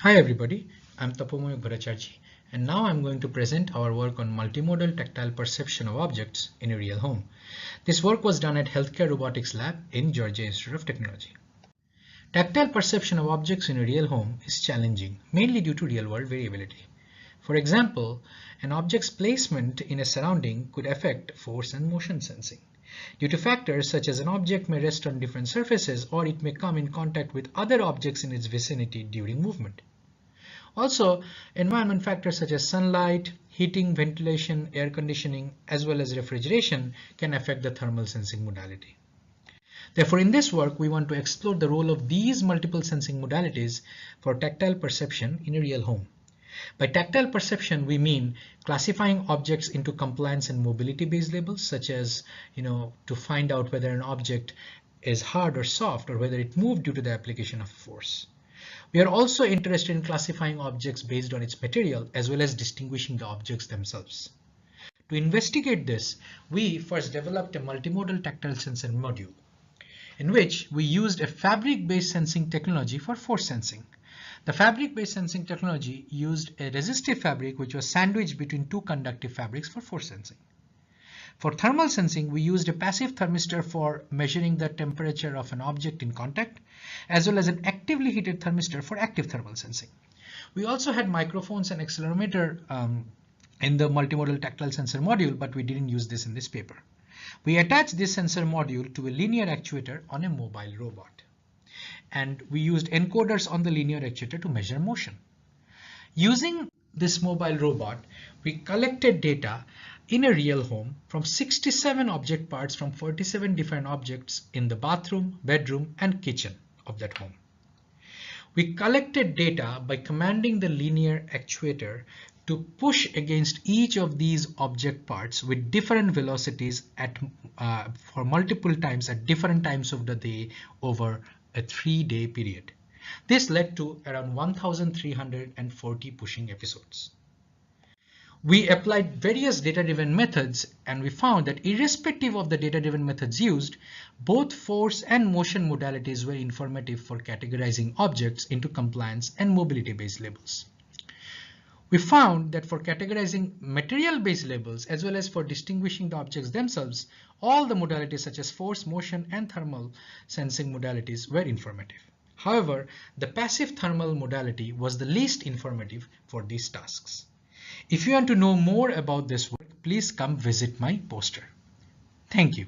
Hi everybody, I'm Tapomayukh Bhattacharjee, and now I'm going to present our work on multimodal tactile perception of objects in a real home. This work was done at Healthcare Robotics Lab in Georgia Institute of Technology. Tactile perception of objects in a real home is challenging, mainly due to real-world variability. For example, an object's placement in a surrounding could affect force and motion sensing, due to factors such as an object may rest on different surfaces or it may come in contact with other objects in its vicinity during movement. Also, environment factors such as sunlight, heating, ventilation, air conditioning, as well as refrigeration can affect the thermal sensing modality. Therefore, in this work, we want to explore the role of these multiple sensing modalities for tactile perception in a real home. By tactile perception, we mean classifying objects into compliance and mobility-based labels, such as, to find out whether an object is hard or soft or whether it moved due to the application of force. We are also interested in classifying objects based on its material as well as distinguishing the objects themselves. To investigate this, we first developed a multimodal tactile sensor module in which we used a fabric-based sensing technology for force sensing. The fabric-based sensing technology used a resistive fabric which was sandwiched between two conductive fabrics for force sensing. For thermal sensing, we used a passive thermistor for measuring the temperature of an object in contact, as well as an actively heated thermistor for active thermal sensing. We also had microphones and accelerometer in the multimodal tactile sensor module, but we didn't use this in this paper. We attached this sensor module to a linear actuator on a mobile robot. And we used encoders on the linear actuator to measure motion. Using this mobile robot, we collected data in a real home from 67 object parts from 47 different objects in the bathroom, bedroom, and kitchen of that home. We collected data by commanding the linear actuator to push against each of these object parts with different velocities for multiple times at different times of the day over a 3-day period. This led to around 1,340 pushing episodes. We applied various data-driven methods and we found that irrespective of the data-driven methods used, both force and motion modalities were informative for categorizing objects into compliance and mobility-based labels. We found that for categorizing material-based labels as well as for distinguishing the objects themselves, all the modalities such as force, motion, and thermal sensing modalities were informative. However, the passive thermal modality was the least informative for these tasks. If you want to know more about this work, please come visit my poster. Thank you.